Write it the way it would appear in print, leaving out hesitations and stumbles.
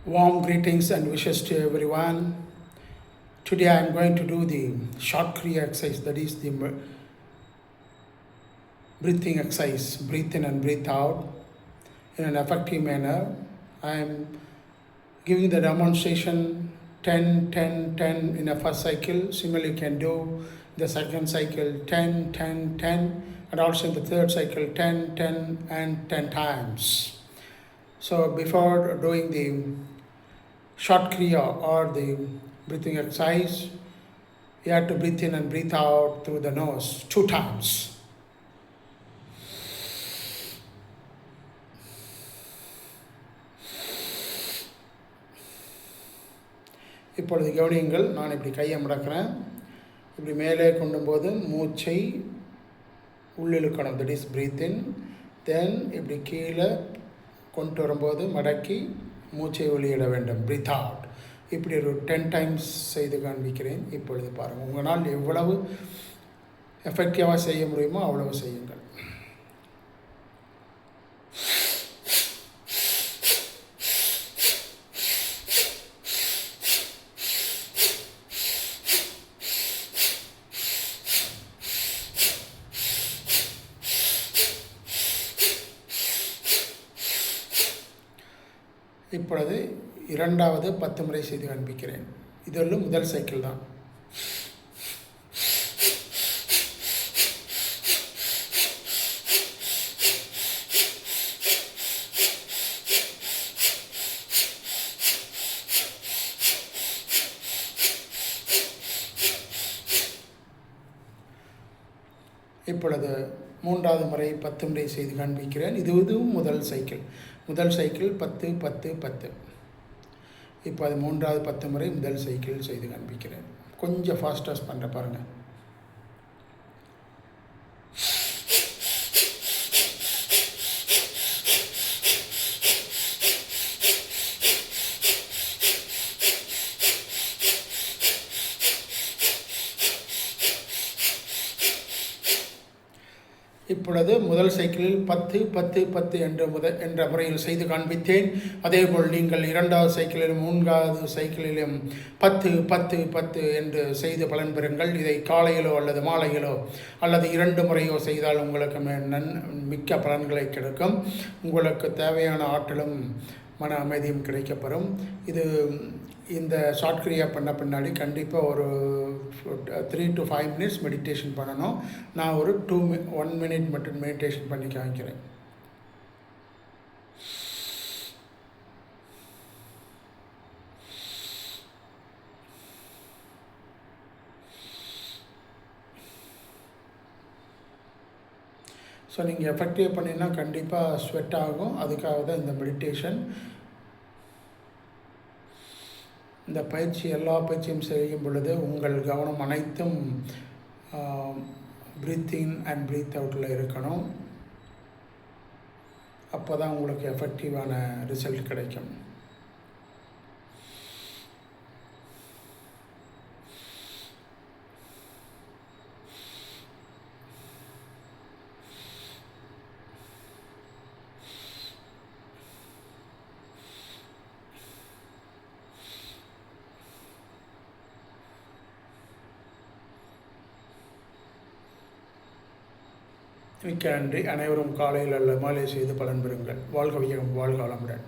Warm greetings and wishes to everyone. Today I am going to do the short Kriya exercise, that is the breathing exercise. Breathe in and breathe out in an effective manner. I am giving the demonstration 10, 10, 10 in a first cycle. Similarly, you can do the second cycle 10, 10, 10, and also in the third cycle 10, 10, and 10 times. So before doing the short Kriya or the breathing exercise, you have to breathe in and breathe out through the nose 2 times. இப்பொழுது கவனியுங்கள், நான் இப்படி கையை மடக்கிறேன். இப்படி மேலே கொண்டும்போது மூச்சை உள்ளிழுக்கணும், that is breath இன். தென் இப்படி கீழே கொண்டு வரும்போது மடக்கி மூச்சை வெளியிட வேண்டும், பிரீத் அவுட். இப்படி ஒரு 10 டைம்ஸ் செய்து காண்பிக்கிறேன். இப்பொழுது பாருங்கள், உங்களால் எவ்வளவு எஃபெக்டிவாக செய்ய முடியுமோ அவ்வளவு செய்யுங்கள். இப்பொழுது இரண்டாவது 10 முறை செய்து காண்பிக்கிறேன். இதெல்லாம் முதல் சைக்கிள் தான். இப்பொழுது மூன்றாவது முறை 10 முறை செய்து காண்பிக்கிறேன். இதுவும் முதல் சைக்கிள். முதல் சைக்கிள் 10, 10, 10. இப்போ அது மூன்றாவது 10 முறை முதல் சைக்கிள் செய்து காண்பிக்கிறேன். கொஞ்சம் ஃபாஸ்டாக பண்ணுற பாருங்கள். இப்பொழுது முதல் சைக்கிளில் 10, 10, 10 என்ற முறையில் செய்து காண்பித்தேன். அதேபோல் நீங்கள் இரண்டாவது சைக்கிளிலும் மூன்றாவது சைக்கிளிலும் 10, 10, 10 என்று செய்து பலன் பெறுங்கள். இதை காலையிலோ அல்லது மாலையிலோ அல்லது 2 முறையோ செய்தால் உங்களுக்கு மிக்க பலன்களை கிடைக்கும். உங்களுக்கு தேவையான ஆற்றலும் மன அமைதியும் கிடைக்கப்பெறும். இந்த ஷார்ட் கிரியா பண்ண பின்னாடி கண்டிப்பாக ஒரு 3 to 5 minutes மெடிடேஷன் பண்ணணும். நான் ஒரு 1 minute மட்டும் மெடிடேஷன் பண்ணி காமிக்கிறேன். ஸோ நீங்கள் எஃபெக்டிவ் பண்ணினா கண்டிப்பாக ஸ்வெட் ஆகும். அதுக்காக தான் இந்த மெடிடேஷன். இந்த பயிற்சி எல்லா பயிற்சியும் செய்யும் பொழுது உங்கள் கவனம் அனைத்தும் பிரீத் இன் அண்ட் பிரீத் அவுட்டில் இருக்கணும். அப்போ தான் உங்களுக்கு எஃபெக்டிவான ரிசல்ட் கிடைக்கும். மிக்க நன்றி. அனைவரும் காலையில் அல்ல மாலை செய்து பலன் பெறுங்கள். வாழ்க வையகம், வாழ்க வளமுடன்.